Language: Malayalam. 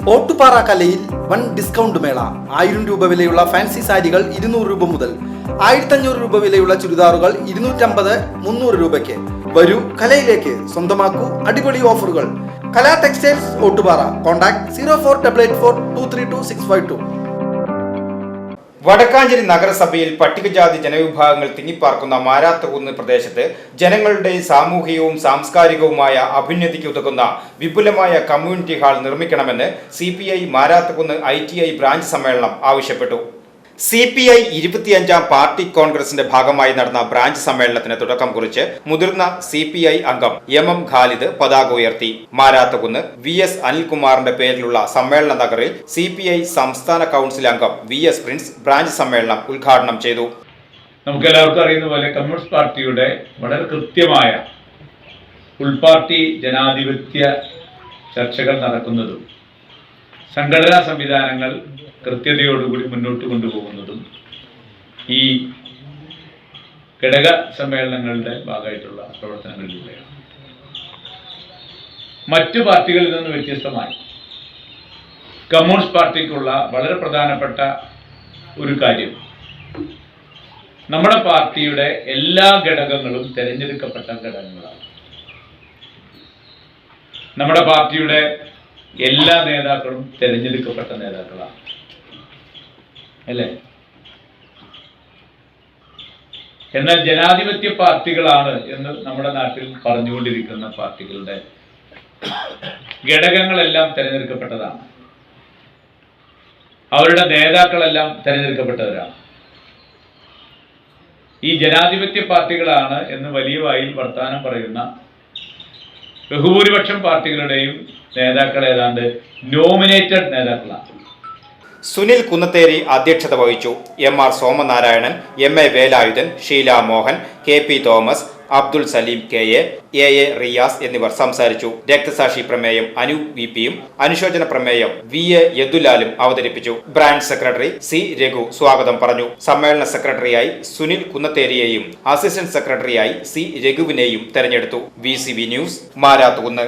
ഓട്ടുപാറ കലയിൽ വൻ ഡിസ്കൗണ്ട് മേള. 1000 രൂപ വിലയുള്ള ഫാൻസി സാരികൾ 200 രൂപ മുതൽ, 1500 രൂപ വിലയുള്ള ചുരിദാറുകൾ 250-300 രൂപയ്ക്ക്. വരൂ കലയിലേക്ക്, സ്വന്തമാക്കൂ അടിപൊളി ഓഫറുകൾ. കലാ ടെക്സ്റ്റൈൽസ് ഓട്ടുപാറ. കോൺടാക്ട് 04884232 വടക്കാഞ്ചേരി നഗരസഭയിൽ പട്ടികജാതി ജനവിഭാഗങ്ങൾ തിങ്ങിപ്പാർക്കുന്ന മാരാത്തുകുന്ന് പ്രദേശത്ത് ജനങ്ങളുടെ സാമൂഹികവും സാംസ്കാരികവുമായ അഭ്യുന്നതിക്കുതകുന്ന വിപുലമായ കമ്മ്യൂണിറ്റി ഹാൾ നിർമ്മിക്കണമെന്ന് CPI മാരാത്തുകുന്ന് ITI ബ്രാഞ്ച് സമ്മേളനം ആവശ്യപ്പെട്ടു. CPI 25ാം പാർട്ടി കോൺഗ്രസിന്റെ ഭാഗമായി നടന്ന ബ്രാഞ്ച് സമ്മേളനത്തിന് തുടക്കം കുറിച്ച് മുതിർന്ന CPI അംഗം MM ഖാലിദ് പതാക ഉയർത്തി. മാരാത്തുകുന്ന് VS അനിൽകുമാറിന്റെ പേരിലുള്ള സമ്മേളന നഗറിൽ CPI സംസ്ഥാന കൗൺസിൽ അംഗം VS പ്രിൻസ് ബ്രാഞ്ച് സമ്മേളനം ഉദ്ഘാടനം ചെയ്തു. നമുക്കെല്ലാവർക്കും അറിയുന്ന പോലെ കമ്മ്യൂണിസ്റ്റ് പാർട്ടിയുടെ വളരെ കൃത്യമായ ഉൾപാർട്ടി ജനാധിപത്യ ചർച്ചകൾ നടക്കുന്നതും സംഘടനാ സംവിധാനങ്ങൾ കൃത്യതയോടുകൂടി മുന്നോട്ട് കൊണ്ടുപോകുന്നതും ഈ ഘടക സമ്മേളനങ്ങളുടെ ഭാഗമായിട്ടുള്ള പ്രവർത്തനങ്ങളിലൂടെയാണ്. മറ്റു പാർട്ടികളിൽ നിന്ന് വ്യത്യസ്തമായി കമ്മ്യൂണിസ്റ്റ് പാർട്ടിക്കുള്ള വളരെ പ്രധാനപ്പെട്ട ഒരു കാര്യം, നമ്മുടെ പാർട്ടിയുടെ എല്ലാ ഘടകങ്ങളും തിരഞ്ഞെടുക്കപ്പെട്ട ഘടകങ്ങളാണ്. നമ്മുടെ പാർട്ടിയുടെ എല്ലാ നേതാക്കളും തിരഞ്ഞെടുക്കപ്പെട്ട നേതാക്കളാണ്, അല്ലേ? എന്നാൽ ജനാധിപത്യ പാർട്ടികളാണ് എന്ന് നമ്മുടെ നാട്ടിൽ പറഞ്ഞുകൊണ്ടിരിക്കുന്ന പാർട്ടികളുടെ ഘടകങ്ങളെല്ലാം തിരഞ്ഞെടുക്കപ്പെട്ടതാണ്. അവരുടെ നേതാക്കളെല്ലാം തിരഞ്ഞെടുക്കപ്പെട്ടവരാണ്. ഈ ജനാധിപത്യ പാർട്ടികളാണ് എന്ന് വലിയ വായിൽ വർത്തമാനം പറയുന്ന ബഹുഭൂരിപക്ഷം പാർട്ടികളുടെയും നേതാക്കൾ ഏതാണ്ട് നോമിനേറ്റഡ് നേതാക്കളാണ്. സുനിൽ കുന്നത്തേരി അധ്യക്ഷത വഹിച്ചു. MR Somanarayanan, MA Velayudhan, Sheela Mohan, KP Thomas, Abdul Saleem KA, AA Riyas എന്നിവർ സംസാരിച്ചു. രക്തസാക്ഷി പ്രമേയം അനു VPയും അനുശോചന പ്രമേയം VA യദുലാലും അവതരിപ്പിച്ചു. ബ്രാഞ്ച് സെക്രട്ടറി C രഘു സ്വാഗതം പറഞ്ഞു. സമ്മേളന സെക്രട്ടറിയായി സുനിൽ കുന്നത്തേരിയെയും അസിസ്റ്റന്റ് സെക്രട്ടറിയായി C രഘുവിനെയും തെരഞ്ഞെടുത്തു. VCV news, Marathukunnu.